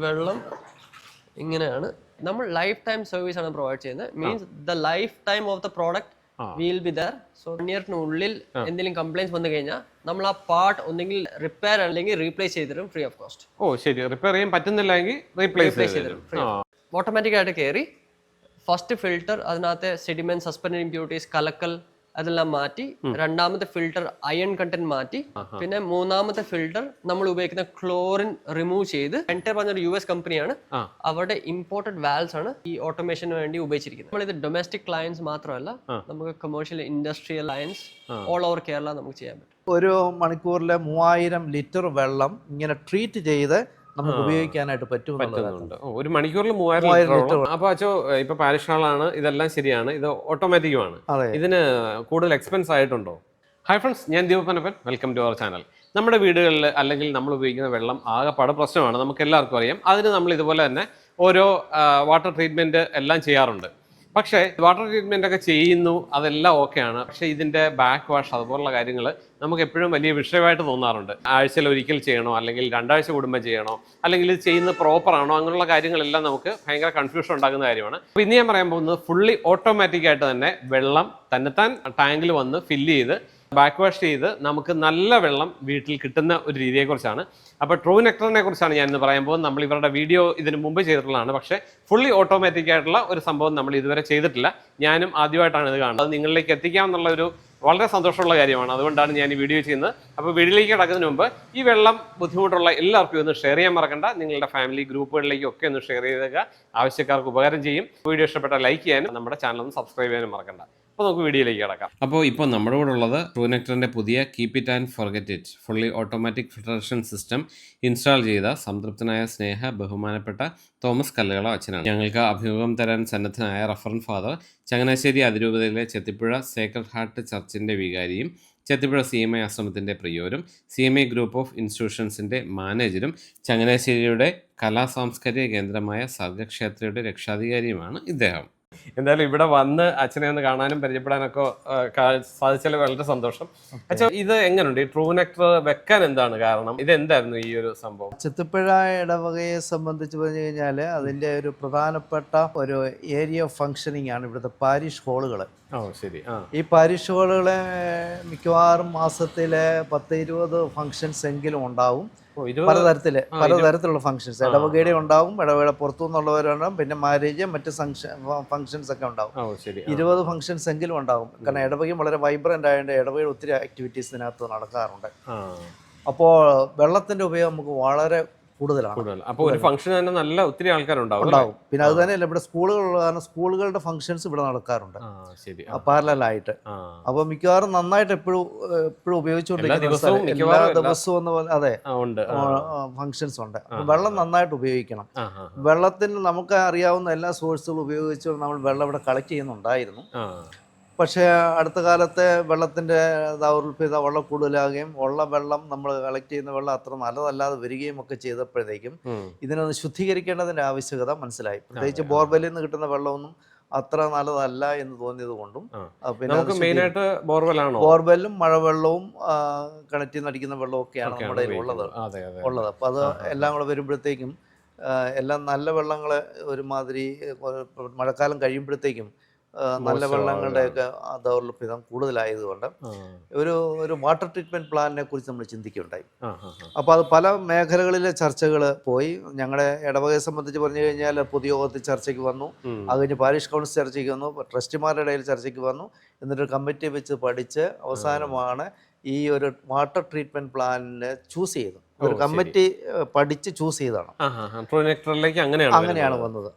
വെള്ളം ഇങ്ങനെയാണ്. നമ്മൾ ലൈഫ് ടൈം സർവീസ് ആണ് പ്രൊവൈഡ് ചെയ്യുന്നത്. Means the life time of the product will be there. So 1 ഇയറിനുള്ളിൽ എന്തെങ്കിലും കംപ്ലൈൻറ്റ്സ് വന്നു കഴിഞ്ഞാൽ നമ്മൾ ആ പാർട്ട് ഒന്നെങ്കിൽ റിപ്പയർ അല്ലെങ്കിൽ റീപ്ലേസ് ചെയ്ത് തരും ഫ്രീ ഓഫ് കോസ്റ്റ്. ഓ ശരി, റിപ്പയർ ചെയ്യാൻ പറ്റുന്നില്ലെങ്കിൽ റീപ്ലേസ് ചെയ്ത് തരും. ഓട്ടോമാറ്റിക് ആയിട്ട് കയറി ഫസ്റ്റ് ഫിൽട്ടർ അതിനകത്തെ സെഡിമെന്റ്, സസ്പെൻഡ് ഇംപ്യൂരിറ്റീസ്, കലക്കൽ അതെല്ലാം മാറ്റി, രണ്ടാമത്തെ ഫിൽട്ടർ അയൺ കണ്ടന്റ് മാറ്റി, പിന്നെ മൂന്നാമത്തെ ഫിൽട്ടർ നമ്മൾ ഉപയോഗിക്കുന്ന ക്ലോറിൻ റിമൂവ് ചെയ്ത് എൻറ്റർ പറഞ്ഞൊരു US കമ്പനിയാണ്. അവരുടെ ഇമ്പോർട്ടഡ് വാൽവ്സ് ആണ് ഈ ഓട്ടോമേഷന് വേണ്ടി ഉപയോഗിച്ചിരിക്കുന്നത്. നമ്മൾ ഇത് ഡൊമസ്റ്റിക് ക്ലയൻസ് മാത്രമല്ല, നമുക്ക് commercial industrial clients all over Kerala നമുക്ക് ചെയ്യാൻ പറ്റും. ഒരു മണിക്കൂറിൽ 3000 ലിറ്റർ വെള്ളം ഇങ്ങനെ ട്രീറ്റ് ചെയ്ത് നമുക്ക് ഉപയോഗിക്കാനായിട്ട് പറ്റുന്നുണ്ട്. ഒരു മണിക്കൂറിൽ 3000 ലിറ്റർ. അപ്പൊ അച്ചോ ഇപ്പൊ പാരിഷ് ഹാളാണ്, ഇതെല്ലാം ശരിയാണ്, ഇത് ഓട്ടോമാറ്റിക്കുമാണ്. ഇതിന് കൂടുതൽ എക്സ്പെൻസ് ആയിട്ടുണ്ടോ? ഹായ് ഫ്രണ്ട്സ്, ഞാൻ ദീപപ്പനപ്പൻ. Welcome to our channel. നമ്മുടെ വീടുകളിൽ അല്ലെങ്കിൽ നമ്മൾ ഉപയോഗിക്കുന്ന വെള്ളം ആകെപ്പാട് പ്രശ്നമാണ്, നമുക്ക് എല്ലാവർക്കും അറിയാം. അതിന് നമ്മൾ ഇതുപോലെ തന്നെ ഓരോ വാട്ടർ ട്രീറ്റ്മെന്റ് എല്ലാം ചെയ്യാറുണ്ട്. പക്ഷേ വാട്ടർ ട്രീറ്റ്മെന്റ് ഒക്കെ ചെയ്യുന്നു, അതെല്ലാം ഓക്കെയാണ്. പക്ഷേ ഇതിന്റെ ബാക്ക് വാഷ് അതുപോലുള്ള കാര്യങ്ങൾ നമുക്ക് എപ്പോഴും വലിയ വിഷയമായിട്ട് തോന്നാറുണ്ട്. ആഴ്ചയിൽ ഒരിക്കൽ ചെയ്യണോ, അല്ലെങ്കിൽ 2 ആഴ്ച കൂടുമ്പോൾ ചെയ്യണോ, അല്ലെങ്കിൽ ഇത് ചെയ്യുന്നത് പ്രോപ്പർ ആണോ, അങ്ങനെയുള്ള കാര്യങ്ങളെല്ലാം നമുക്ക് ഭയങ്കര കൺഫ്യൂഷൻ ഉണ്ടാക്കുന്ന കാര്യമാണ്. അപ്പോൾ ഇന്ന് ഞാൻ പറയാൻ പോകുന്നത് ഫുള്ളി ഓട്ടോമാറ്റിക് ആയിട്ട് തന്നെ വെള്ളം തന്നെത്താൻ ടാങ്കിൽ വന്ന് ഫില്ല് ചെയ്ത് ബാക്ക് വാഷ് ചെയ്ത് നമുക്ക് നല്ല വെള്ളം വീട്ടിൽ കിട്ടുന്ന ഒരു രീതിയെക്കുറിച്ചാണ്. അപ്പോൾ ട്രൂ നെക്ടറിനെ കുറിച്ചാണ് ഞാനിന്ന് പറയാൻ പോകുന്നത്. നമ്മൾ ഇവരുടെ വീഡിയോ ഇതിന് മുമ്പ് ചെയ്തിട്ടുള്ളതാണ്, പക്ഷേ ഫുള്ളി ഓട്ടോമാറ്റിക് ആയിട്ടുള്ള ഒരു സംഭവം നമ്മൾ ഇതുവരെ ചെയ്തിട്ടില്ല. ഞാനും ആദ്യമായിട്ടാണ് ഇത് കാണുന്നത്. അത് നിങ്ങളിലേക്ക് എത്തിക്കാമെന്നുള്ള ഒരു വളരെ സന്തോഷമുള്ള കാര്യമാണ്. അതുകൊണ്ടാണ് ഞാൻ ഈ വീഡിയോ ചെയ്യുന്നത്. അപ്പോൾ വീഡിയോയിലേക്ക് കിടക്കുന്നതിന് മുമ്പ് ഈ വെള്ളം ബുദ്ധിമുട്ടുള്ള എല്ലാവർക്കും ഒന്ന് ഷെയർ ചെയ്യാൻ മറക്കണ്ട. നിങ്ങളുടെ ഫാമിലി ഗ്രൂപ്പുകളിലേക്കൊക്കെ ഒന്ന് ഷെയർ ചെയ്തേക്കുക. ആവശ്യക്കാർക്ക് ഉപകാരം ചെയ്യും. വീഡിയോ ഇഷ്ടപ്പെട്ടാൽ ലൈക്ക് ചെയ്യാനും നമ്മുടെ ചാനൽ ഒന്ന് സബ്സ്ക്രൈബ് ചെയ്യാനും മറക്കണ്ട. അപ്പോൾ നമുക്ക് വീഡിയോയിലേക്ക് കിടക്കാം. അപ്പോൾ ഇപ്പോൾ നമ്മുടെ കൂടെ ഉള്ളത് ട്രൂ നെക്ടറിൻ്റെ പുതിയ keep it and forget it fully automatic filtration system install ചെയ്ത സംതൃപ്തനായ ബഹുമാനപ്പെട്ട തോമസ് കല്ലുകള അച്ഛനാണ്. ഞങ്ങൾക്ക് അഭിമുഖം തരാൻ സന്നദ്ധനായ റഫറൻറ്റ് ഫാദർ ചങ്ങനാശ്ശേരി അതിരൂപതയിലെ ചെത്തിപ്പുഴ സേക്രഡ് ഹാർട്ട് ചർച്ചിൻ്റെ വികാരിയും ചെത്തിപ്പുഴ CMI ആശ്രമത്തിൻ്റെ പ്രിയോരും CMI ഗ്രൂപ്പ് ഓഫ് ഇൻസ്റ്റിറ്റ്യൂഷൻസിൻ്റെ മാനേജരും ചങ്ങനാശ്ശേരിയുടെ കലാസാംസ്കാരിക കേന്ദ്രമായ സർഗക്ഷേത്രയുടെ രക്ഷാധികാരിയുമാണ് ഇദ്ദേഹം. എന്തായാലും ഇവിടെ വന്ന് അച്ഛനെ ഒന്ന് കാണാനും പരിചയപ്പെടാനൊക്കെ സാധിച്ചാൽ വളരെ സന്തോഷം. അച്ഛാ, ഇത് എങ്ങനെയുണ്ട് ഈ ട്രൂ നെക്ടർ വെക്കാൻ എന്താണ് കാരണം? ഇത് എന്തായിരുന്നു ഈ ഒരു സംഭവം? ചെത്തിപ്പുഴ ഇടവകയെ സംബന്ധിച്ച് പറഞ്ഞു കഴിഞ്ഞാൽ അതിൻ്റെ ഒരു പ്രധാനപ്പെട്ട ഒരു ഏരിയ ഓഫ് ഫങ്ഷനിങ് ആണ് ഇവിടുത്തെ പാരിഷ് ഹോളുകൾ. ശരി. ഈ പാരിഷ് ഹോളുകളെ മിക്കവാറും മാസത്തിലെ 10-20 ഫങ്ഷൻസ് എങ്കിലും ഉണ്ടാവും. പലതരത്തിലുള്ള ഫങ്ഷൻസ് ഇടവകയുടെ ഉണ്ടാവും, ഇടവകയുടെ പുറത്തുനിന്നുള്ളവരുണ്ടാവും, പിന്നെ മാരേജ്, മറ്റ് ഫങ്ഷൻസ് ഒക്കെ ഉണ്ടാവും. 20 ഫങ്ഷൻസ് എങ്കിലും ഉണ്ടാവും. കാരണം ഇടവകയും വളരെ വൈബ്രന്റ് ആയതുകൊണ്ട് ഇടവകയുടെ ഒത്തിരി ആക്ടിവിറ്റീസ് ഇതിനകത്ത് നടക്കാറുണ്ട്. അപ്പോൾ വെള്ളത്തിന്റെ ഉപയോഗം നമുക്ക് വളരെ കൂടുതലാണ്. അപ്പോൾ ഒരു ഫംഗ്ഷൻ തന്നെ നല്ല ഒത്തിരി ആൾക്കാരുണ്ടാവും. പിന്നെ അത് തന്നെയല്ല, ഇവിടെ സ്കൂളുകളുള്ള കാരണം സ്കൂളുകളുടെ ഫംഗ്ഷൻസ് ഇവിടെ നടക്കാറുണ്ട് പാരലായിട്ട്. അപ്പൊ മിക്കവാറും നന്നായിട്ട് എപ്പോഴും ഉപയോഗിച്ചുകൊണ്ടിരിക്കുന്ന എല്ലാ ദിവസവും അതെ ഫംഗ്ഷൻസ് ഉണ്ട്. വെള്ളം നന്നായിട്ട് ഉപയോഗിക്കണം. വെള്ളത്തിന് നമുക്ക് അറിയാവുന്ന എല്ലാ സോഴ്സുകളും ഉപയോഗിച്ച് നമ്മൾ വെള്ളം ഇവിടെ കളക്ട് ചെയ്യുന്നുണ്ടായിരുന്നു. പക്ഷേ അടുത്ത കാലത്ത് വെള്ളത്തിൻ്റെ ദൗർലഭ്യത വളരെ കൂടുതലാകുകയും ഉള്ള വെള്ളം നമ്മൾ കളക്ട് ചെയ്യുന്ന വെള്ളം അത്ര നല്ലതല്ലാതെ വരികയും ഒക്കെ ചെയ്തപ്പോഴത്തേക്കും ഇതിനൊന്ന് ശുദ്ധീകരിക്കേണ്ടതിൻ്റെ ആവശ്യകത മനസ്സിലായി. പ്രത്യേകിച്ച് ബോർവെല്ലിൽ നിന്ന് കിട്ടുന്ന വെള്ളമൊന്നും അത്ര നല്ലതല്ല എന്ന് തോന്നിയത് കൊണ്ടും പിന്നെ ബോർവെല്ലും മഴവെള്ളവും കിണറ്റിൽ നിന്ന് അടിക്കുന്ന വെള്ളവും ഒക്കെയാണ് നമ്മുടെ ഉള്ളത്. അപ്പോൾ അത് എല്ലാം കൂടെ വരുമ്പോഴത്തേക്കും എല്ലാം നല്ല വെള്ളങ്ങൾ ഒരുമാതിരി മഴക്കാലം കഴിയുമ്പോഴത്തേക്കും നല്ല വെള്ളങ്ങളുടെയൊക്കെ ദൗർലഭ്യത കൂടുതലായതുകൊണ്ട് ഒരു വാട്ടർ ട്രീറ്റ്മെന്റ് പ്ലാനിനെ കുറിച്ച് നമ്മൾ ചിന്തിക്കുകയുണ്ടായി. അപ്പോൾ അത് പല മേഖലകളിലെ ചർച്ചകൾ പോയി. ഞങ്ങളുടെ ഇടവകയെ സംബന്ധിച്ച് പറഞ്ഞു കഴിഞ്ഞാൽ പൊതുയോഗത്തിൽ ചർച്ചയ്ക്ക് വന്നു, അത് കഴിഞ്ഞ് പാരിഷ് കൗൺസിൽ ചർച്ചയ്ക്ക് വന്നു, ട്രസ്റ്റിമാരുടെ ഇടയിൽ ചർച്ചയ്ക്ക് വന്നു, എന്നിട്ട് കമ്മിറ്റി വെച്ച് പഠിച്ച് അവസാനമാണ് ഈ ഒരു വാട്ടർ ട്രീറ്റ്മെന്റ് പ്ലാനിനെ ചൂസ് ചെയ്തത്. ഒരു കമ്മിറ്റി പഠിച്ച് ചൂസ് ചെയ്തതാണ്. അങ്ങനെയാണ് വന്നത്.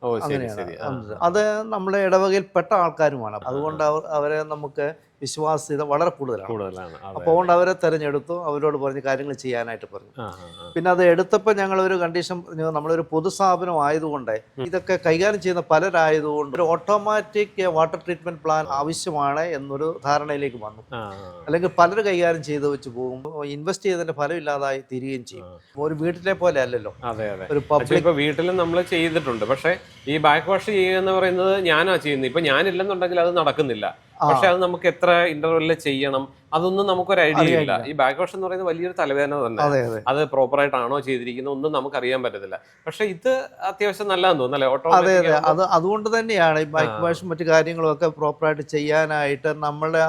അത് നമ്മുടെ ഇടവകയിൽ പെട്ട ആൾക്കാരുമാണ്. അതുകൊണ്ട് അവരെ നമുക്ക് വിശ്വാസ്യത വളരെ കൂടുതലാണ്. അപ്പോൾ അതുകൊണ്ട് അവരെ തിരഞ്ഞെടുത്തു, അവരോട് പറഞ്ഞ് കാര്യങ്ങൾ ചെയ്യാനായിട്ട് പറഞ്ഞു. പിന്നെ അത് എടുത്തപ്പോൾ ഞങ്ങളൊരു കണ്ടീഷൻ, നമ്മളൊരു പൊതുസ്ഥാപനം ആയതുകൊണ്ട് ഇതൊക്കെ കൈകാര്യം ചെയ്യുന്ന പലരായതുകൊണ്ട് ഒരു ഓട്ടോമാറ്റിക് വാട്ടർ ട്രീറ്റ്മെന്റ് പ്ലാൻ ആവശ്യമാണ് എന്നൊരു ധാരണയിലേക്ക് വന്നു. അല്ലെങ്കിൽ പലര് കൈകാര്യം ചെയ്ത് വെച്ച് പോകും, ഇൻവെസ്റ്റ് ചെയ്തതിന്റെ ഫലം ഇല്ലാതായി തീരുകയും ചെയ്യും. ഒരു വീട്ടിലെ പോലെ അല്ലല്ലോ. ഒരു പബ്ലിക് വീട്ടിലും നമ്മൾ ചെയ്തിട്ടുണ്ട്. പക്ഷേ ഈ ബാക്ക് വാഷ് ചെയ്യുക എന്ന് പറയുന്നത് ഞാനാ ചെയ്യുന്നത്. ഇപ്പൊ ഞാനില്ലെന്നുണ്ടെങ്കിൽ അത് നടക്കുന്നില്ല. പക്ഷെ അത് നമുക്ക് എത്ര ഇന്റർവെല്ലിൽ ചെയ്യണം അതൊന്നും നമുക്കൊരു ഐഡിയ ഇല്ല. ഈ ബാക്ക് വാഷ് എന്ന് പറയുന്നത് വലിയൊരു തലവേദന തന്നെ. അത് പ്രോപ്പർ ആയിട്ടാണോ ചെയ്തിരിക്കുന്നത് ഒന്നും നമുക്ക് അറിയാൻ പറ്റത്തില്ല. പക്ഷെ ഇത് അത്യാവശ്യം നല്ലതെന്ന് തോന്നുന്നല്ലേ ഓട്ടോമാറ്റിക്. അതുകൊണ്ട് തന്നെയാണ് ഈ ബാക്ക് വാഷും മറ്റു കാര്യങ്ങളും ഒക്കെ പ്രോപ്പറായിട്ട് ചെയ്യാനായിട്ട് നമ്മളെ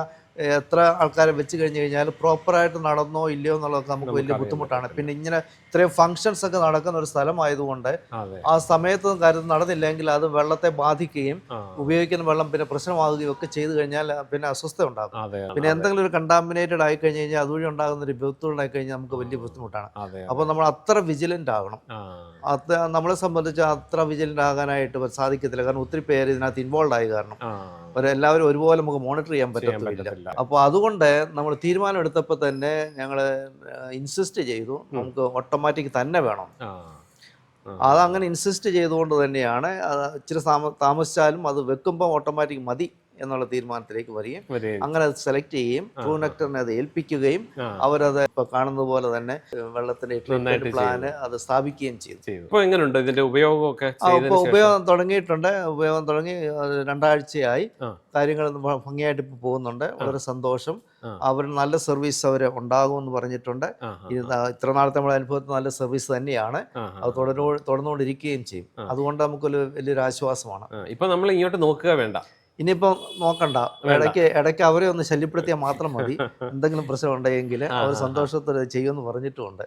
എത്ര ആൾക്കാരെ വെച്ച് കഴിഞ്ഞ് കഴിഞ്ഞാൽ പ്രോപ്പറായിട്ട് നടന്നോ ഇല്ലയോ എന്നുള്ളതൊക്കെ നമുക്ക് വലിയ ബുദ്ധിമുട്ടാണ്. പിന്നെ ഇങ്ങനെ ഇത്രയും ഫങ്ഷൻസ് ഒക്കെ നടക്കുന്ന ഒരു സ്ഥലമായതുകൊണ്ട് ആ സമയത്ത് കാര്യം നടന്നില്ലെങ്കിൽ അത് വെള്ളത്തെ ബാധിക്കുകയും ഉപയോഗിക്കുന്ന വെള്ളം പിന്നെ പ്രശ്നമാകുകയും ഒക്കെ ചെയ്തു കഴിഞ്ഞാൽ പിന്നെ അസ്വസ്ഥ ഉണ്ടാകും. പിന്നെ എന്തെങ്കിലും ഒരു കണ്ടാമിനേറ്റഡ് ആയി കഴിഞ്ഞ് കഴിഞ്ഞാൽ അതുവഴി ഉണ്ടാകുന്ന ഒരു വിപത്തുകളായി കഴിഞ്ഞാൽ നമുക്ക് വലിയ ബുദ്ധിമുട്ടാണ്. അപ്പോൾ നമ്മൾ അത്ര വിജിലൻ്റ് ആകണം. അത് നമ്മളെ സംബന്ധിച്ച് അത്ര വിജിലൻ്റ് ആകാനായിട്ട് സാധിക്കത്തില്ല. കാരണം ഒത്തിരി പേര് ഇതിനകത്ത് ഇൻവോൾവ് ആയി കാരണം എല്ലാവരും ഒരുപോലെ നമുക്ക് മോണിറ്റർ ചെയ്യാൻ പറ്റത്തില്ല. അപ്പോൾ അതുകൊണ്ട് നമ്മൾ തീരുമാനം എടുത്തപ്പോൾ തന്നെ ഞങ്ങൾ ഇൻസിസ്റ്റ് ചെയ്തു നമുക്ക് ഓട്ടോമാറ്റിക് തന്നെ വേണം. അതങ്ങനെ ഇൻസിസ്റ്റ് ചെയ്തുകൊണ്ട് തന്നെയാണ് ഇച്ചിരി താമസിച്ചാലും അത് വെക്കുമ്പോൾ ഓട്ടോമാറ്റിക് മതി എന്നുള്ള തീരുമാനത്തിലേക്ക് വരികയും അങ്ങനെ അത് സെലക്ട് ചെയ്യുകയും ട്രൂനെക്ടറിനെ അത് ഏൽപ്പിക്കുകയും അവരത് ഇപ്പൊ കാണുന്നത് പോലെ തന്നെ വെള്ളത്തിന്റെ ട്രീറ്റ്മെന്റ് പ്ലാന് അത് സ്ഥാപിക്കുകയും ചെയ്തു. എങ്ങനെയുണ്ട് ഇതിന്റെ ഉപയോഗമൊക്കെ? ഉപയോഗം തുടങ്ങിയിട്ടുണ്ട്. ഉപയോഗം തുടങ്ങി 2 ആഴ്ചയായി. കാര്യങ്ങൾ ഭംഗിയായിട്ട് ഇപ്പൊ പോകുന്നുണ്ട്. വളരെ സന്തോഷം. അവർ നല്ല സർവീസ് അവർ ഉണ്ടാകുമെന്ന് പറഞ്ഞിട്ടുണ്ട്. ഇത്ര നാളത്തെ നമ്മുടെ അനുഭവത്തിൽ നല്ല സർവീസ് തന്നെയാണ്. അത് തുടർന്നുകൊണ്ടിരിക്കുകയും ചെയ്യും. അതുകൊണ്ട് നമുക്കൊരു വലിയൊരു ആശ്വാസമാണ്. ഇപ്പൊ നമ്മൾ ഇങ്ങോട്ട് നോക്കുക വേണ്ട, ഇനിയിപ്പം നോക്കണ്ട. ഇടയ്ക്ക് അവരെ ഒന്ന് ശല്യപ്പെടുത്തിയാൽ മാത്രം മതി. എന്തെങ്കിലും പ്രശ്നം ഉണ്ടെങ്കിൽ അവർ സന്തോഷത്തോടെ ചെയ്യുമെന്ന് പറഞ്ഞിട്ടുമുണ്ട്.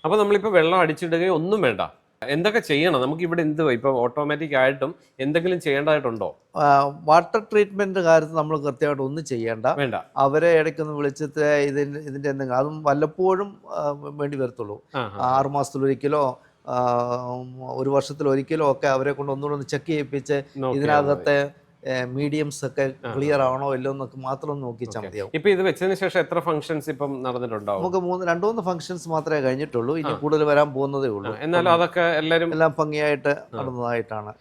അപ്പൊ നമ്മളിപ്പോ വെള്ളം അടിച്ചിടുകയോ ഒന്നും വേണ്ട, എന്തൊക്കെ ചെയ്യണം നമുക്ക് ഇവിടെ? ഇപ്പൊ ഓട്ടോമാറ്റിക് ആയിട്ടും എന്തെങ്കിലും ചെയ്യേണ്ടതായിട്ടുണ്ടോ? വാട്ടർ ട്രീറ്റ്മെന്റ് കാര്യത്തിൽ നമ്മൾ കൃത്യമായിട്ട് ഒന്നും ചെയ്യേണ്ട. അവരെ ഇടയ്ക്കൊന്ന് വിളിച്ചിട്ട് ഇതിന്റെ എന്തെങ്കിലും അതും വല്ലപ്പോഴും വേണ്ടി വരത്തുള്ളൂ. 6 മാസത്തിലൊരിക്കലോ 1 വർഷത്തിലൊരിക്കലോ ഒക്കെ അവരെ കൊണ്ട് ഒന്നുകൂടെ ഒന്ന് ചെക്ക് ചെയ്യിപ്പിച്ച് ഇതിനകത്തെ മീഡിയംസ് ഒക്കെ ക്ലിയർ ആവണോ ഇല്ലോ എന്നൊക്കെ മാത്രം നോക്കിച്ചാൽ മതിയാവും. ഇപ്പൊ ഇത് വെച്ചതിന് ശേഷം എത്ര ഫംഗ്ഷൻസ് ഇപ്പം നടന്നിട്ടുണ്ടാവും? നമുക്ക് 2-3 ഫംഗ്ഷൻസ് മാത്രമേ കഴിഞ്ഞിട്ടുള്ളൂ. ഇനി കൂടുതൽ വരാൻ പോകുന്നതേ ഉള്ളൂ. എന്നാലും അതൊക്കെ എല്ലാം ഭംഗിയായിട്ട് നടന്നതായിട്ടാണ്.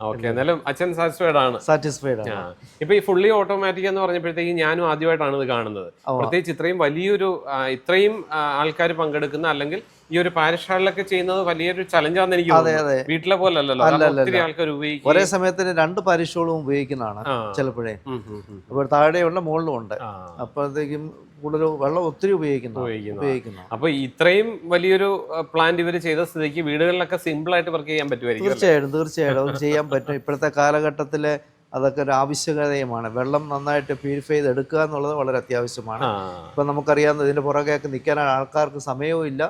ഓക്കെ, എന്നാലും അച്ഛൻ സാറ്റിസ്ഫൈഡ് ആണ്. ഇപ്പൊ ഈ ഫുള്ളി ഓട്ടോമാറ്റിക് എന്ന് പറഞ്ഞപ്പോഴത്തേക്ക് ഞാനും ആദ്യമായിട്ടാണ് ഇത് കാണുന്നത്. പ്രത്യേകിച്ച് ഇത്രയും ആൾക്കാർ പങ്കെടുക്കുന്ന അല്ലെങ്കിൽ ഈ ഒരു പാരിഷ് ഹാളിലൊക്കെ ചെയ്യുന്നത് വലിയൊരു ചലഞ്ചാന്ന് എനിക്ക് തോന്നുന്നു. വീട്ടിലെ പോലെ അല്ലല്ലോ, ഒത്തിരി ആൾക്കാർ ഉപയോഗിക്കും. ഒരേ സമയത്തിന് 2 പാരിഷുകളും ഉപയോഗിക്കുന്നതാണ് ചിലപ്പോഴേ. അപ്പോൾ താഴെയുള്ള മുകളിലും ഉണ്ട്. അപ്പോഴത്തേക്കും കൂടുതൽ വെള്ളം ഒത്തിരി ഉപയോഗിക്കുന്നു. അപ്പൊ ഇത്രയും വലിയൊരു പ്ലാന്റ് ഇവർ ചെയ്ത സ്ഥിതിക്ക് വീടുകളിലൊക്കെ സിമ്പിൾ ആയിട്ട് വർക്ക് ചെയ്യാൻ പറ്റുമായിരിക്കും. തീർച്ചയായിട്ടും അത് ചെയ്യാൻ പറ്റും. ഇപ്പോഴത്തെ കാലഘട്ടത്തില് അതൊക്കെ ഒരു ആവശ്യകതയുമാണ്. വെള്ളം നന്നായിട്ട് പ്യൂരിഫൈ ചെയ്ത് എടുക്കുക എന്നുള്ളത് വളരെ അത്യാവശ്യമാണ്. ഇപ്പൊ നമുക്കറിയാവുന്ന ഇതിന്റെ പുറകെയൊക്കെ നിൽക്കാൻ ആൾക്കാർക്ക് സമയവും ഇല്ല,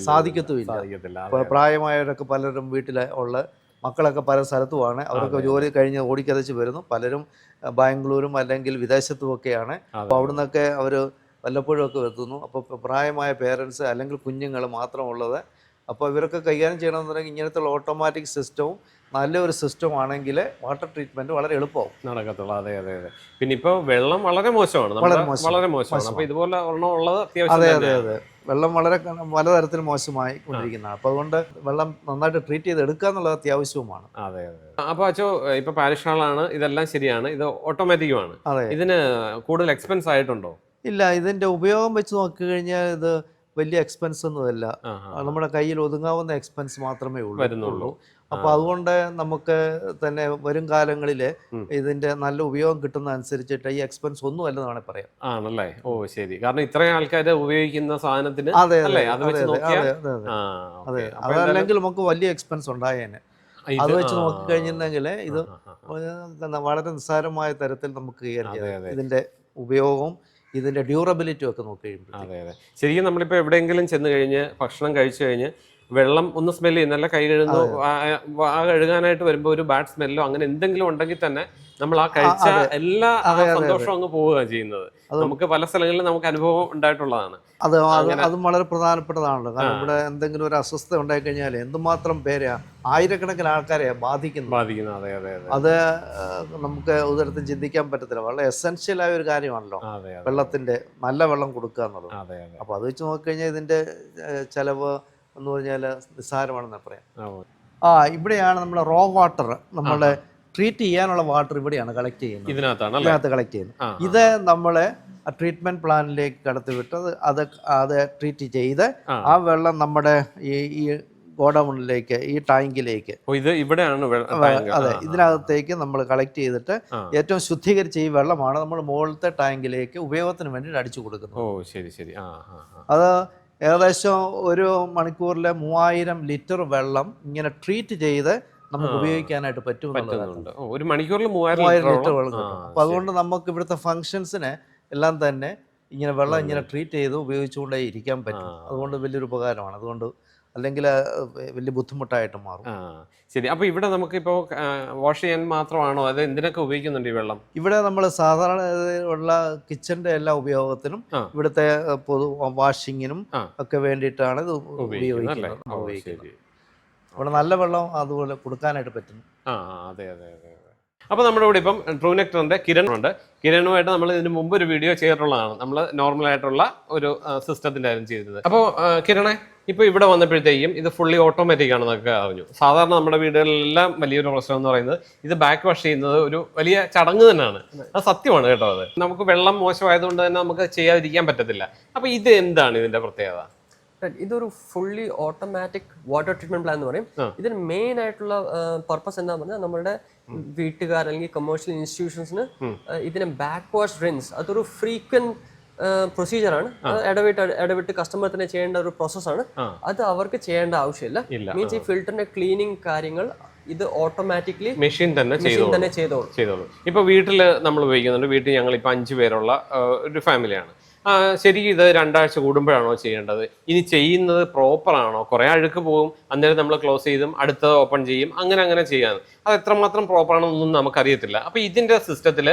സാധിക്കത്തുമില്ല. പ്രായമായവരൊക്കെ പലരും വീട്ടിലുള്ള മക്കളൊക്കെ പല സ്ഥലത്തുമാണ്. അവരൊക്കെ ജോലി കഴിഞ്ഞ് ഓടിക്കതച്ച് വരുന്നു. പലരും ബാംഗ്ലൂരും അല്ലെങ്കിൽ വിദേശത്തുമൊക്കെയാണ്. അപ്പോൾ അവിടുന്നൊക്കെ അവർ വല്ലപ്പോഴും ഒക്കെ എത്തുന്നു. അപ്പോൾ പ്രായമായ പേരൻസ് അല്ലെങ്കിൽ കുഞ്ഞുങ്ങൾ മാത്രമുള്ളത്. അപ്പോൾ ഇവരൊക്കെ കൈകാര്യം ചെയ്യണമെന്നുണ്ടെങ്കിൽ ഇങ്ങനത്തെ ഓട്ടോമാറ്റിക് സിസ്റ്റവും നല്ലൊരു സിസ്റ്റം ആണെങ്കിൽ വാട്ടർ ട്രീറ്റ്മെന്റ് വളരെ എളുപ്പമാവും നടക്കത്തുള്ളൂ. അതെ. പിന്നെ ഇപ്പൊ വെള്ളം വളരെ മോശമാണ്. അപ്പൊ ഇതുപോലെ ഉള്ളത് അത്യാവശ്യം വെള്ളം പലതരത്തിൽ മോശമായി കൊണ്ടിരിക്കുന്നതാണ്. അപ്പൊ അതുകൊണ്ട് വെള്ളം നന്നായിട്ട് ട്രീറ്റ് ചെയ്ത് എടുക്കുക എന്നുള്ളത് അത്യാവശ്യവുമാണ്. അതെ. അപ്പൊ അച്ചോ ഇപ്പൊ പാരിഷ് ഹാളാണ്, ഇതെല്ലാം ശരിയാണ്, ഇത് ഓട്ടോമാറ്റിക്കുമാണ്. ഇതിന് കൂടുതൽ എക്സ്പെൻസ് ആയിട്ടുണ്ടോ? ഇല്ല, ഇതിന്റെ ഉപയോഗം വെച്ച് നോക്കിക്കഴിഞ്ഞാൽ ഇത് വലിയ എക്സ്പെൻസ് ഒന്നുമല്ല. നമ്മുടെ കയ്യിൽ ഒതുങ്ങാവുന്ന എക്സ്പെൻസ് മാത്രമേ വരുന്നുള്ളൂ. അപ്പോൾ അതുകൊണ്ട് നമുക്ക് തന്നെ വരും കാലങ്ങളിൽ ഇതിന്റെ നല്ല ഉപയോഗം കിട്ടുന്ന അനുസരിച്ചിട്ട് ഈ എക്സ്പെൻസ് ഒന്നും അല്ലെന്നാണ് പറയാം. ആണല്ലേ? ഓ ശരി. കാരണം ഇത്രയും ആൾക്കാർ ഉപയോഗിക്കുന്ന സാധനത്തിന് അതല്ലെങ്കിൽ നമുക്ക് വലിയ എക്സ്പെൻസ് ഉണ്ടായേനെ. അത് വെച്ച് നോക്കിക്കഴിഞ്ഞിട്ടുണ്ടെങ്കിൽ ഇത് വളരെ നിസ്സാരമായ തരത്തിൽ നമുക്ക് ഇതിന്റെ ഉപയോഗവും ഇതിന്റെ ഡ്യൂറബിലിറ്റി ഒക്കെ നോക്കി കഴിയുമ്പോൾ. അതെ. ശരിക്കും നമ്മളിപ്പോൾ എവിടെയെങ്കിലും ചെന്ന് കഴിഞ്ഞ് ഭക്ഷണം കഴിച്ചു കഴിഞ്ഞ് വെള്ളം ഒന്ന് സ്മെല് ചെയ്യുന്നു, നല്ല കൈ കഴുകുന്നു, കഴുകാനായിട്ട് വരുമ്പോൾ ഒരു ബാഡ് സ്മെല്ലോ അങ്ങനെ എന്തെങ്കിലും ഉണ്ടെങ്കിൽ തന്നെ നമ്മൾ ആ കഴിച്ച എല്ലാ സന്തോഷവും അങ്ങ് പോവുകയാണ് ചെയ്യുന്നത്. നമുക്ക് പല സ്ഥലങ്ങളിലും നമുക്ക് അനുഭവം ഉണ്ടായിട്ടുള്ളതാണ്. അതും വളരെ പ്രധാനപ്പെട്ടതാണല്ലോ. കാരണം ഇവിടെ എന്തെങ്കിലും ഒരു അസ്വസ്ഥത ഉണ്ടായിക്കഴിഞ്ഞാൽ എന്തുമാത്രം പേരെ ആയിരക്കണക്കിന് ആൾക്കാരെ ബാധിക്കുന്നു. അത് നമുക്ക് ഒരു ചിന്തിക്കാൻ പറ്റത്തില്ല. വളരെ എസെൻഷ്യലായ ഒരു കാര്യമാണല്ലോ വെള്ളത്തിന്റെ നല്ല വെള്ളം കൊടുക്കുക എന്നുള്ളത്. അപ്പൊ അത് വെച്ച് നോക്കിക്കഴിഞ്ഞാൽ ഇതിന്റെ ചെലവ് എന്ന് പറഞ്ഞാൽ നിസ്സാരമാണെന്ന് പറയാം. ഇവിടെയാണ് നമ്മുടെ റോ വാട്ടർ, നമ്മളെ ട്രീറ്റ് ചെയ്യാനുള്ള വാട്ടർ ഇവിടെയാണ് കളക്ട് ചെയ്യുന്നത്. ഇതിനകത്ത് കളക്ട് ചെയ്യുന്നത്. ഇത് നമ്മളെ ട്രീറ്റ്മെന്റ് പ്ലാന്റിലേക്ക് കടത്തിവിട്ട് അത് ട്രീറ്റ് ചെയ്ത് ആ വെള്ളം നമ്മുടെ ഈ ഗോഡൗണിലേക്ക്, ഈ ടാങ്കിലേക്ക്, ഇത് ഇവിടെയാണ് അതെ, ഇതിനകത്തേക്ക് നമ്മൾ കളക്ട് ചെയ്തിട്ട് ഏറ്റവും ശുദ്ധീകരിച്ച ഈ വെള്ളമാണ് നമ്മൾ മുകളിലത്തെ ടാങ്കിലേക്ക് ഉപയോഗത്തിന് വേണ്ടി അടിച്ചു കൊടുക്കുന്നത്. ഓ ശരി ശരി. അത് ഏകദേശം ഒരു മണിക്കൂറിലെ 3000 ലിറ്റർ വെള്ളം ഇങ്ങനെ ട്രീറ്റ് ചെയ്ത് നമുക്ക് ഉപയോഗിക്കാനായിട്ട് പറ്റുന്നുണ്ട്. ഒരു മണിക്കൂറിൽ 3000 ലിറ്റർ വെള്ളം കിട്ടും. അപ്പം അതുകൊണ്ട് നമുക്ക് ഇവിടുത്തെ ഫങ്ഷൻസിന് എല്ലാം തന്നെ ഇങ്ങനെ വെള്ളം ഇങ്ങനെ ട്രീറ്റ് ചെയ്ത് ഉപയോഗിച്ചുകൊണ്ടേ ഇരിക്കാൻ പറ്റും. അതുകൊണ്ട് വലിയൊരു ഉപകാരമാണ്. അതുകൊണ്ട് അല്ലെങ്കിൽ വലിയ ബുദ്ധിമുട്ടായിട്ട് മാറും. ശരി. അപ്പോൾ ഇവിടെ നമുക്കിപ്പോൾ വാഷ് ചെയ്യാൻ മാത്രമാണോ, അത് എന്തിനൊക്കെ ഉപയോഗിക്കുന്നുണ്ട് ഈ വെള്ളം? ഇവിടെ നമ്മൾ സാധാരണ ഉള്ള കിച്ചന്റെ എല്ലാ ഉപയോഗത്തിനും ഇവിടുത്തെ പൊതു വാഷിങ്ങിനും ഒക്കെ വേണ്ടിയിട്ടാണ് ഇത് ഉപയോഗിക്കുന്നത്. അവിടെ നല്ല വെള്ളം അതുപോലെ കൊടുക്കാനായിട്ട് പറ്റും. അതെ അതെ അതെ. അപ്പോൾ നമ്മുടെ ഇവിടെ ഇപ്പം ട്രൂ നെക്ടറിന്റെ കിരൺ ഉണ്ട്. കിരണുമായിട്ട് നമ്മൾ ഇതിന് മുമ്പ് ഒരു വീഡിയോ ചെയ്തിട്ടുള്ളതാണ്. നമ്മൾ നോർമലായിട്ടുള്ള ഒരു സിസ്റ്റത്തിൻ്റെ ആയിരുന്നു ചെയ്തത്. അപ്പോൾ കിരണെ, ഇപ്പോൾ ഇവിടെ വന്നപ്പോഴത്തേക്കും ഇത് ഫുള്ളി ഓട്ടോമാറ്റിക് ആണെന്നൊക്കെ അറിഞ്ഞു. സാധാരണ നമ്മുടെ വീടുകളിലെല്ലാം വലിയൊരു പ്രശ്നം എന്ന് പറയുന്നത് ഇത് ബാക്ക് വാഷ് ചെയ്യുന്നത് ഒരു വലിയ ചടങ്ങ് തന്നെയാണ്. അത് സത്യമാണ് കേട്ടോ. അത് നമുക്ക് വെള്ളം മോശമായതുകൊണ്ട് തന്നെ നമുക്ക് ചെയ്യാതിരിക്കാൻ പറ്റത്തില്ല. അപ്പോൾ ഇത് എന്താണ് ഇതിന്റെ പ്രത്യേകത? ഇതൊരു fully automatic water treatment plan എന്ന് പറയും. ഇതിന് മെയിൻ ആയിട്ടുള്ള പർപ്പസ് എന്താ പറഞ്ഞാൽ നമ്മുടെ വീട്ടുകാർ അല്ലെങ്കിൽ കൊമേഴ്ഷ്യൽ ഇൻസ്റ്റിറ്റ്യൂഷൻസിന് ഇതിനെ ബാക്ക് വാഷ് റിൻസ് അതൊരു ഫ്രീക്വന്റ് പ്രൊസീജിയറാണ്. ഇടവിട്ട് കസ്റ്റമർ തന്നെ ചെയ്യേണ്ട ഒരു പ്രോസസ്സാണ്. അത് അവർക്ക് ചെയ്യേണ്ട ആവശ്യമില്ല. മീൻസ് ഈ ഫിൽറ്ററിന്റെ ക്ലീനിങ് കാര്യങ്ങൾ ഇത് ഓട്ടോമാറ്റിക്കലി മെഷീൻ തന്നെ ചെയ്തോളൂ. ഇപ്പൊ വീട്ടില് നമ്മൾ ഉപയോഗിക്കുന്നുണ്ട്. വീട്ടിൽ ഞങ്ങൾ ഇപ്പൊ 5 പേരുള്ള ഒരു ഫാമിലിയാണ്. ശരിക്കും ഇത് 2 ആഴ്ച കൂടുമ്പോഴാണോ ചെയ്യേണ്ടത്? ഇനി ചെയ്യുന്നത് പ്രോപ്പറാണോ? കുറേ അഴുക്ക് പോകും, അന്നേരം നമ്മൾ ക്ലോസ് ചെയ്തും അടുത്തത് ഓപ്പൺ ചെയ്യും, അങ്ങനെ ചെയ്യാൻ അത് എത്രമാത്രം പ്രോപ്പറാണെന്നൊന്നും നമുക്കറിയത്തില്ല. അപ്പൊ ഇതിന്റെ സിസ്റ്റത്തിൽ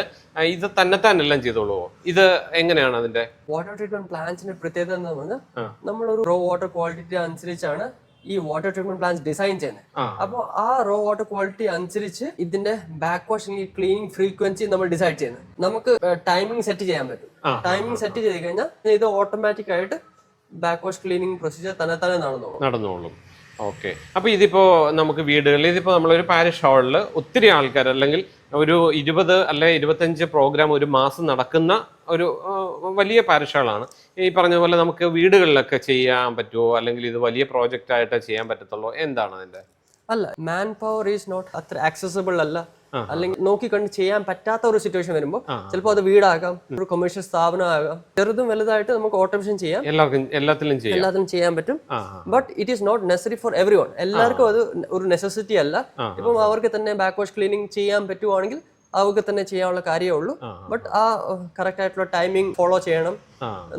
ഇത് തന്നെത്താനെല്ലാം ചെയ്തോളുവോ? ഇത് എങ്ങനെയാണ് അതിന്റെ വാട്ടർ ട്രീറ്റ്മെന്റ് പ്ലാന്റ്സിന്റെ പ്രത്യേകത എന്ന് പറഞ്ഞാൽ നമ്മളൊരു റോ വാട്ടർ ക്വാളിറ്റി അനുസരിച്ചാണ് ഈ വാട്ടർ ട്രീറ്റ്മെന്റ് പ്ലാന്റ്സ് ഡിസൈൻ ചെയ്യുന്നത്. അപ്പോൾ ആ റോ വാട്ടർ ക്വാളിറ്റി അനുസരിച്ച് ഇതിന്റെ ബാക്ക് വാഷിംഗ് ക്ലീനിങ് ഫ്രീക്വൻസി നമ്മൾ ഡിസൈഡ് ചെയ്യുന്നത്. നമുക്ക് ടൈമിംഗ് സെറ്റ് ചെയ്യാൻ പറ്റും. ടൈമിംഗ് സെറ്റ് ചെയ്ത് കഴിഞ്ഞാൽ ഇത് ഓട്ടോമാറ്റിക് ആയിട്ട് ബാക്ക് വാഷ് ക്ലീനിങ് പ്രൊസീജിയർ തന്നെ നടന്നോളും. ഓക്കെ. അപ്പൊ ഇതിപ്പോ നമുക്ക് വീടുകളിൽ ഇതിപ്പോ നമ്മളൊരു പാരിഷ് ഹാളിൽ ഒത്തിരി ആൾക്കാർ അല്ലെങ്കിൽ ഒരു 20 അല്ലെ 25 പ്രോഗ്രാം ഒരു മാസം നടക്കുന്ന ഒരു വലിയ പാരിഷ് ഹാളാണ്. ഈ പറഞ്ഞ പോലെ നമുക്ക് വീടുകളിലൊക്കെ ചെയ്യാൻ പറ്റുമോ, അല്ലെങ്കിൽ ഇത് വലിയ പ്രോജക്റ്റ് ആയിട്ട് ചെയ്യാൻ പറ്റത്തുള്ളൂ? എന്താണ് അതിന്റെ? അല്ല, മാൻ പവർ ഈസ് നോട്ട് അത്ര ആക്സസിബിൾ അല്ല. അല്ലെങ്കിൽ നോക്കിക്കണ്ട് ചെയ്യാൻ പറ്റാത്ത ഒരു സിറ്റുവേഷൻ വരുമ്പോൾ ചിലപ്പോൾ അത് വീടാകാം, ഒരു കൊമേഴ്ഷ്യൽ സ്ഥാപനമാകാം. ചെറുതും വലുതായിട്ട് നമുക്ക് ഓട്ടോമേഷൻ ചെയ്യാം, എല്ലാത്തിലും ചെയ്യാൻ പറ്റും. But it is not necessary for everyone. എല്ലാവർക്കും അത് ഒരു നെസസിറ്റി അല്ല. ഇപ്പം അവർക്ക് തന്നെ ബാക്ക് വാഷ് ക്ലീനിങ് ചെയ്യാൻ പറ്റുവാണെങ്കിൽ അവർക്ക് തന്നെ ചെയ്യാനുള്ള കാര്യമേ ഉള്ളൂ. ബട്ട് ആ കറക്റ്റ് ആയിട്ടുള്ള ടൈമിംഗ് ഫോളോ ചെയ്യണം,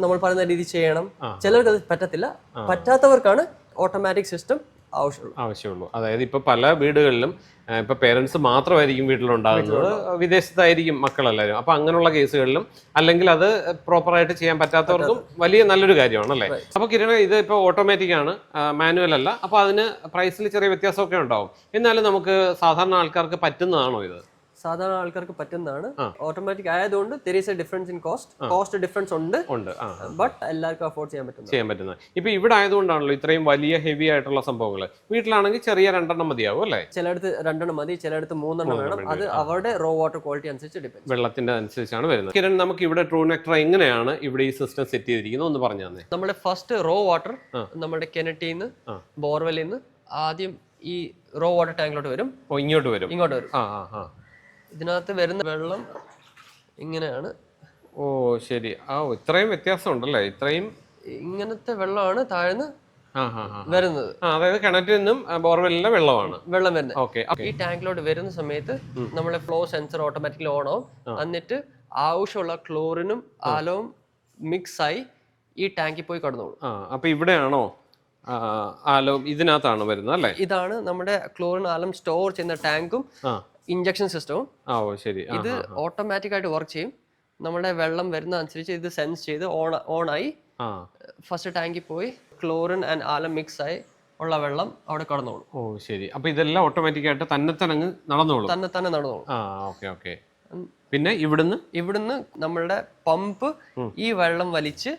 നമ്മൾ പറയുന്ന രീതി ചെയ്യണം. ചിലർക്ക് അത് പറ്റത്തില്ല. പറ്റാത്തവർക്കാണ് ഓട്ടോമാറ്റിക് സിസ്റ്റം ആവശ്യമുള്ളൂ. അതായത് ഇപ്പൊ പല വീടുകളിലും ഇപ്പൊ പേരൻസ് മാത്രമായിരിക്കും വീട്ടിലുണ്ടാകുന്നത്, വിദേശത്തായിരിക്കും മക്കളെല്ലാവരും. അപ്പൊ അങ്ങനെയുള്ള കേസുകളിലും അല്ലെങ്കിൽ അത് പ്രോപ്പറായിട്ട് ചെയ്യാൻ പറ്റാത്തവർക്കും വലിയ നല്ലൊരു കാര്യമാണ് അല്ലേ? അപ്പൊ കിരണ, ഇത് ഇപ്പൊ ഓട്ടോമാറ്റിക് ആണ്, മാനുവൽ അല്ല. അപ്പൊ അതിന് പ്രൈസിൽ ചെറിയ വ്യത്യാസമൊക്കെ ഉണ്ടാവും. എന്നാലും നമുക്ക് സാധാരണ ആൾക്കാർക്ക് പറ്റുന്നതാണോ ഇത്? സാധാരണ ആൾക്കാർക്ക് പറ്റുന്നതാണ്. ഓട്ടോമാറ്റിക് ആയതുകൊണ്ട് there is a difference in cost difference ഉണ്ട്. ബട്ട് എല്ലാവർക്കും അഫോർഡ് ചെയ്യാൻ പറ്റുന്നത്. ഇപ്പൊ ഇവിടെ ആയതുകൊണ്ടാണല്ലോ ഇത്രയും വലിയ ഹെവി ആയിട്ടുള്ള സംഭവങ്ങൾ. വീട്ടിലാണെങ്കിൽ ചെറിയ 2 എണ്ണം മതിയാവും അല്ലേ? ചിലയിടത്ത് 2 എണ്ണം മതി, ചിലയിടത്ത് 3 എണ്ണം വേണം. അത് അവരുടെ റോ വാട്ടർ ക്വാളിറ്റി അനുസരിച്ച് ഡിപെൻഡ്, വെള്ളത്തിന്റെ അനുസരിച്ചാണ് വരുന്നത്. കിരൺ, നമുക്ക് ഇവിടെ ട്രൂ നെക്ടർ എങ്ങനെയാണ് ഇവിടെ ഈ സിസ്റ്റം സെറ്റ് ചെയ്തിരിക്കുന്നത് ഒന്ന് പറഞ്ഞു തന്നെ. നമ്മുടെ ഫസ്റ്റ് റോ വാട്ടർ നമ്മുടെ കിണറ്റിന്ന് ബോർവെല്ലിൽ നിന്ന് ആദ്യം ഈ റോ വാട്ടർ ടാങ്കിലോട്ട് വരും. ഇങ്ങോട്ട് വരും. ഇതിനകത്ത് വരുന്ന വെള്ളം ഇങ്ങനെയാണ്. ഓ ശരി. ഇത്രയും വ്യത്യാസം ഉണ്ടല്ലേ? ഇത്രയും ഇങ്ങനത്തെ വെള്ളമാണ് താഴ്ന്ന് വരുന്നത്. അതായത് കിണറ്റിൽ നിന്നും ബോർവെല്ലിലെ വെള്ളം വരുന്നത്. ഈ ടാങ്കിലോട്ട് വരുന്ന സമയത്ത് നമ്മളെ ഫ്ലോ സെൻസർ ഓട്ടോമാറ്റിക്കലി ഓൺ ആവും. എന്നിട്ട് ആവശ്യമുള്ള ക്ലോറിനും ആലവും മിക്സ് ആയി ഈ ടാങ്കിൽ പോയി കടന്നോളൂ. അപ്പൊ ഇവിടെയാണോ ആലവും ഇതിനകത്താണ് വരുന്നത് അല്ലേ? ഇതാണ് നമ്മുടെ ക്ലോറിൻ ആലം സ്റ്റോർ ചെയ്യുന്ന ടാങ്കും ഇഞ്ചക്ഷൻ സിസ്റ്റവും. ഇത് ഓട്ടോമാറ്റിക് ആയിട്ട് വർക്ക് ചെയ്യും. നമ്മുടെ വെള്ളം വരുന്ന അനുസരിച്ച് ഇത് സെൻസ് ചെയ്ത് ഓൺ ആയി ഫസ്റ്റ് ടാങ്കിൽ പോയി ക്ലോറിൻ ആൻഡ് ആലം മിക്സ് ആയി ഉള്ള വെള്ളം അവിടെ കടന്നോളും. ഓ ശരി. അപ്പൊ ഇതെല്ലാം ഓട്ടോമാറ്റിക് ആയിട്ട് തന്നെ നടന്നോളും. പിന്നെ ഇവിടുന്ന് നമ്മളുടെ പമ്പ് ഈ വെള്ളം വലിച്ച്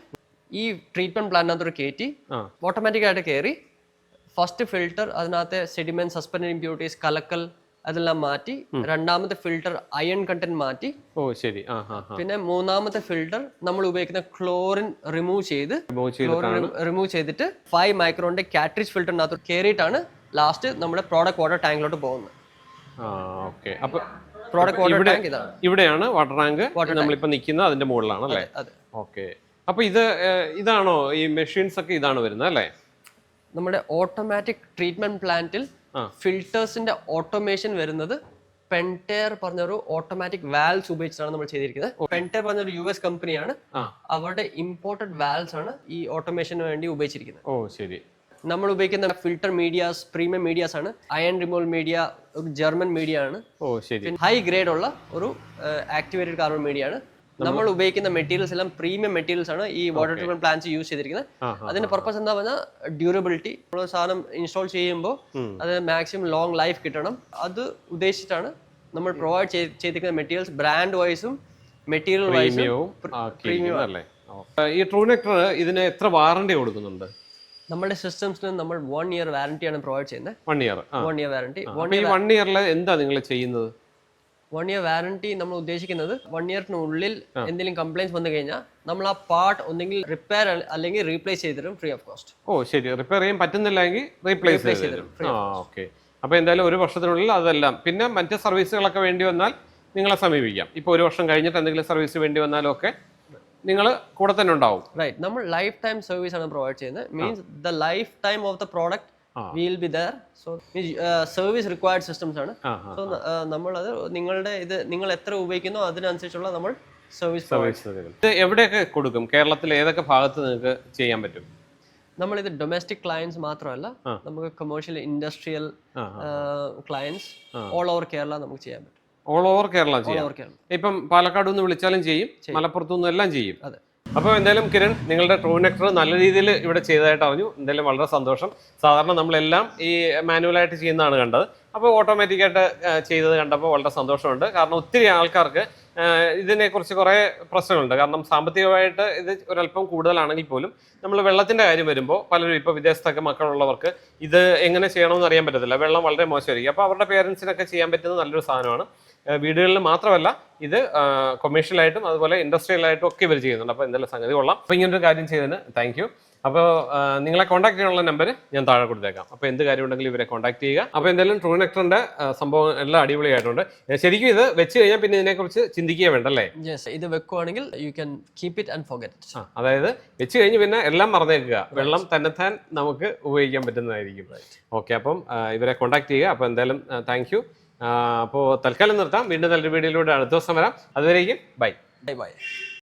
ഈ ട്രീറ്റ്മെന്റ് പ്ലാന്റിനകത്തോട് കയറ്റി ഓട്ടോമാറ്റിക് ആയിട്ട് കയറി ഫസ്റ്റ് ഫിൽട്ടർ അതിനകത്തെ സെഡിമെന്റ്, സസ്പെൻഡ് ഇംപ്യൂരിറ്റീസ്, കലക്കൽ അതെല്ലാം മാറ്റി രണ്ടാമത്തെ ഫിൽട്ടർ അയൺ കണ്ടന്റ് മാറ്റി ഓ ശരി പിന്നെ മൂന്നാമത്തെ ഫിൽട്ടർ നമ്മൾ ഉപയോഗിക്കുന്ന ക്ലോറിൻ റിമൂവ് ചെയ്തിട്ട് 5 മൈക്രോണിന്റെ കാട്രിഡ്ജ് ഫിൽറ്ററിനകത്ത് കയറിയിട്ടാണ് ലാസ്റ്റ് നമ്മുടെ പ്രോഡക്റ്റ് വാട്ടർ ടാങ്കിലോട്ട് പോകുന്നത്. അപ്പൊ പ്രോഡക്റ്റ് വാട്ടർ ടാങ്ക് ഇതാണ്. ഇവിടെയാണ് വാട്ടർ ടാങ്ക് നമ്മളിപ്പോ നിൽക്കുന്നത്, അതിന്റെ മുകളിലാണ് അല്ലേ? ഓക്കെ. അപ്പൊ ഇതാണോ ഈ മെഷീൻസ് ഒക്കെ ഇതാണ് വരുന്നത് അല്ലേ? നമ്മുടെ ഓട്ടോമാറ്റിക് ട്രീറ്റ്മെന്റ് പ്ലാന്റിൽ ഫിൽറ്റേഴ്സിന്റെ ഓട്ടോമേഷൻ വരുന്നത് പെൻടെയർ പറഞ്ഞൊരു ഓട്ടോമാറ്റിക് വാൽവ്സ് ഉപയോഗിച്ചാണ് നമ്മൾ ചെയ്തിരിക്കുന്നത്. പെൻടെയർ പറഞ്ഞൊരു US കമ്പനിയാണ്. അവരുടെ ഇമ്പോർട്ടഡ് വാൽവ്സ് ആണ് ഈ ഓട്ടോമേഷന് വേണ്ടി ഉപയോഗിച്ചിരിക്കുന്നത്. ഓ ശരി. നമ്മൾ ഉപയോഗിക്കുന്ന ഫിൽട്ടർ മീഡിയാസ് പ്രീമിയം മീഡിയാസ് ആണ്. അയൺ റിമൂവൽ മീഡിയ ഒരു ജർമ്മൻ മീഡിയ ആണ്. ഓ ശരി. ഹൈ ഗ്രേഡ് ഉള്ള ഒരു ആക്ടിവേറ്റഡ് കാർബൺ മീഡിയ ആണ്. നമ്മൾ ഉപയോഗിക്കുന്ന മെറ്റീരിയൽസ് എല്ലാം പ്രീമിയം മെറ്റീരിയൽസ് ആണ് ഈ വാട്ടർ ട്രീറ്റ്മെന്റ് പ്ലാന്റ്സ് യൂസ് ചെയ്തിരിക്കുന്നത്. അതിന്റെ പർപ്പസ് എന്താ പറഞ്ഞാൽ ഡ്യൂറബിലിറ്റി. നമ്മൾ സാധനം ഇൻസ്റ്റാൾ ചെയ്യുമ്പോൾ അത് മാക്സിമം ലോങ് ലൈഫ് കിട്ടണം. അത് ഉദ്ദേശിച്ചിട്ടാണ് നമ്മൾ പ്രൊവൈഡ് ചെയ്തിരിക്കുന്ന മെറ്റീരിയൽസ് ബ്രാൻഡ് വൈസും മെറ്റീരിയൽ വൈസും പ്രീമിയം അല്ലേ? ഈ ട്രൂനെക്ടർ ഇതിന് എത്ര വാറണ്ടി കൊടുക്കുന്നുണ്ട്? നമ്മുടെ സിസ്റ്റംസിന് നമ്മൾ 1 ഇയർ വാറന്റി ആണ് പ്രൊവൈഡ് ചെയ്യുന്നത്. 1 ഇയർ വാറന്റി. ഈ 1 ഇയറിൽ എന്താ നിങ്ങൾ ചെയ്യുന്നത്? 1 ഇയർ വാറന്റി നമ്മൾ ഉദ്ദേശിക്കുന്നത് 1 ഇയറിനുള്ളിൽ എന്തെങ്കിലും കംപ്ലൈൻസ് വന്നു കഴിഞ്ഞാൽ നമ്മൾ ആ പാർട്ട് ഒന്നെങ്കിൽ റിപ്പയർ അല്ലെങ്കിൽ റീപ്ലേസ് ചെയ്തിരും ഫ്രീ ഓഫ് കോസ്റ്റ്. ഓ ശരി. റിപ്പയർ ചെയ്യാൻ പറ്റുന്നില്ലെങ്കിൽ റീപ്ലേസ് ചെയ്തിരും. ഓക്കെ. അപ്പോൾ എന്തായാലും 1 വർഷത്തിനുള്ളിൽ അതെല്ലാം. പിന്നെ മറ്റ് സർവീസുകളൊക്കെ വേണ്ടി വന്നാൽ നിങ്ങളെ സമീപിക്കാം. ഇപ്പോൾ 1 വർഷം കഴിഞ്ഞിട്ട് എന്തെങ്കിലും സർവീസ് വേണ്ടി വന്നാലും ഒക്കെ നിങ്ങൾ കൂടെ തന്നെ ഉണ്ടാവും. റൈറ്റ്. നമ്മൾ ലൈഫ് ടൈം സർവീസ് ആണ് പ്രൊവൈഡ് ചെയ്യുന്നത്. Means the life time of the product will be there. So service required systems ആണ്. സോ നമ്മളത് നിങ്ങൾ എത്ര ഉപയോഗിക്കുന്നോ അതിനനുസരിച്ചുള്ള നമ്മൾ സർവീസ്. ഇത് എവിടെയൊക്കെ കൊടുക്കും? കേരളത്തിൽ ഏതൊക്കെ ഭാഗത്ത് നിങ്ങൾക്ക് ചെയ്യാൻ പറ്റും? നമ്മളിത് ഡൊമസ്റ്റിക് ക്ലയൻസ് മാത്രമല്ല, നമുക്ക് commercial industrial clients all over Kerala നമുക്ക് ചെയ്യാൻ പറ്റും. ഓൾ ഓവർ കേരള ചെയ്യാം. ഇപ്പം പാലക്കാട് നിന്ന് വിളിച്ചാലും ചെയ്യും, മലപ്പുറത്തു നിന്നും എല്ലാം ചെയ്യും. അതെ. അപ്പോൾ എന്തായാലും കിരൺ, നിങ്ങളുടെ ട്രൂനെക്ടർ നല്ല രീതിയിൽ ഇവിടെ ചെയ്തതായിട്ട് അറിഞ്ഞു. എന്തായാലും വളരെ സന്തോഷം. സാധാരണ നമ്മളെല്ലാം ഈ മാനുവലായിട്ട് ചെയ്യുന്നതാണ് കണ്ടത്. അപ്പോൾ ഓട്ടോമാറ്റിക്കായിട്ട് ചെയ്തത് കണ്ടപ്പോൾ വളരെ സന്തോഷമുണ്ട്. കാരണം ഒത്തിരി ആൾക്കാർക്ക് ഇതിനെക്കുറിച്ച് കുറേ പ്രശ്നങ്ങളുണ്ട്. കാരണം സാമ്പത്തികമായിട്ട് ഇത് ഒരല്പം കൂടുതലാണെങ്കിൽ പോലും നമ്മൾ വെള്ളത്തിൻ്റെ കാര്യം വരുമ്പോൾ പലരും ഇപ്പോൾ വിദേശത്തൊക്കെ മക്കളുള്ളവർക്ക് ഇത് എങ്ങനെ ചെയ്യണമെന്ന് അറിയാൻ പറ്റത്തില്ല. വെള്ളം വളരെ മോശമായിരിക്കും. അപ്പോൾ അവരുടെ പേരൻസിനൊക്കെ ചെയ്യാൻ പറ്റുന്ന നല്ലൊരു സാധനമാണ്. വീടുകളിൽ മാത്രമല്ല, ഇത് കൊമേഴ്ഷ്യലായിട്ടും അതുപോലെ ഇൻഡസ്ട്രിയലായിട്ടും ഒക്കെ ഇവർ ചെയ്യുന്നുണ്ട്. അപ്പോൾ എന്തെല്ലാം സംഗതി കൊള്ളാം. അപ്പോൾ ഇങ്ങനൊരു കാര്യം ചെയ്തതിന് താങ്ക് യു. അപ്പോൾ നിങ്ങളെ കോൺടാക്ട് ചെയ്യാനുള്ള നമ്പർ ഞാൻ താഴെ കൊടുത്തേക്കാം. അപ്പോൾ എന്ത് കാര്യം ഉണ്ടെങ്കിലും ഇവരെ കോൺടാക്ട് ചെയ്യുക. അപ്പോൾ എന്തായാലും ട്രൂനെക്ടറിന്റെ സംഭവം എല്ലാം അടിപൊളിയായിട്ടുണ്ട്. ശരിക്കും ഇത് വെച്ച് കഴിഞ്ഞാൽ പിന്നെ ഇതിനെക്കുറിച്ച് ചിന്തിക്കുക വേണ്ടല്ലേ? ഇത് വെക്കുവാണെങ്കിൽ you can keep it and forget it. അതായത് വെച്ച് കഴിഞ്ഞ് പിന്നെ എല്ലാം മറന്നേക്കുക. വെള്ളം തന്നെത്താൻ നമുക്ക് ഉപയോഗിക്കാൻ പറ്റുന്നതായിരിക്കും. ഓക്കെ. അപ്പം ഇവരെ കോൺടാക്ട് ചെയ്യുക. അപ്പോൾ എന്തായാലും താങ്ക് യു. അപ്പോൾ തൽക്കാലം നിർത്താം. വീണ്ടും നല്ലൊരു വീഡിയോയിലൂടെ അടുത്ത ദിവസം വരാം. അതുവരേക്കും ബൈ.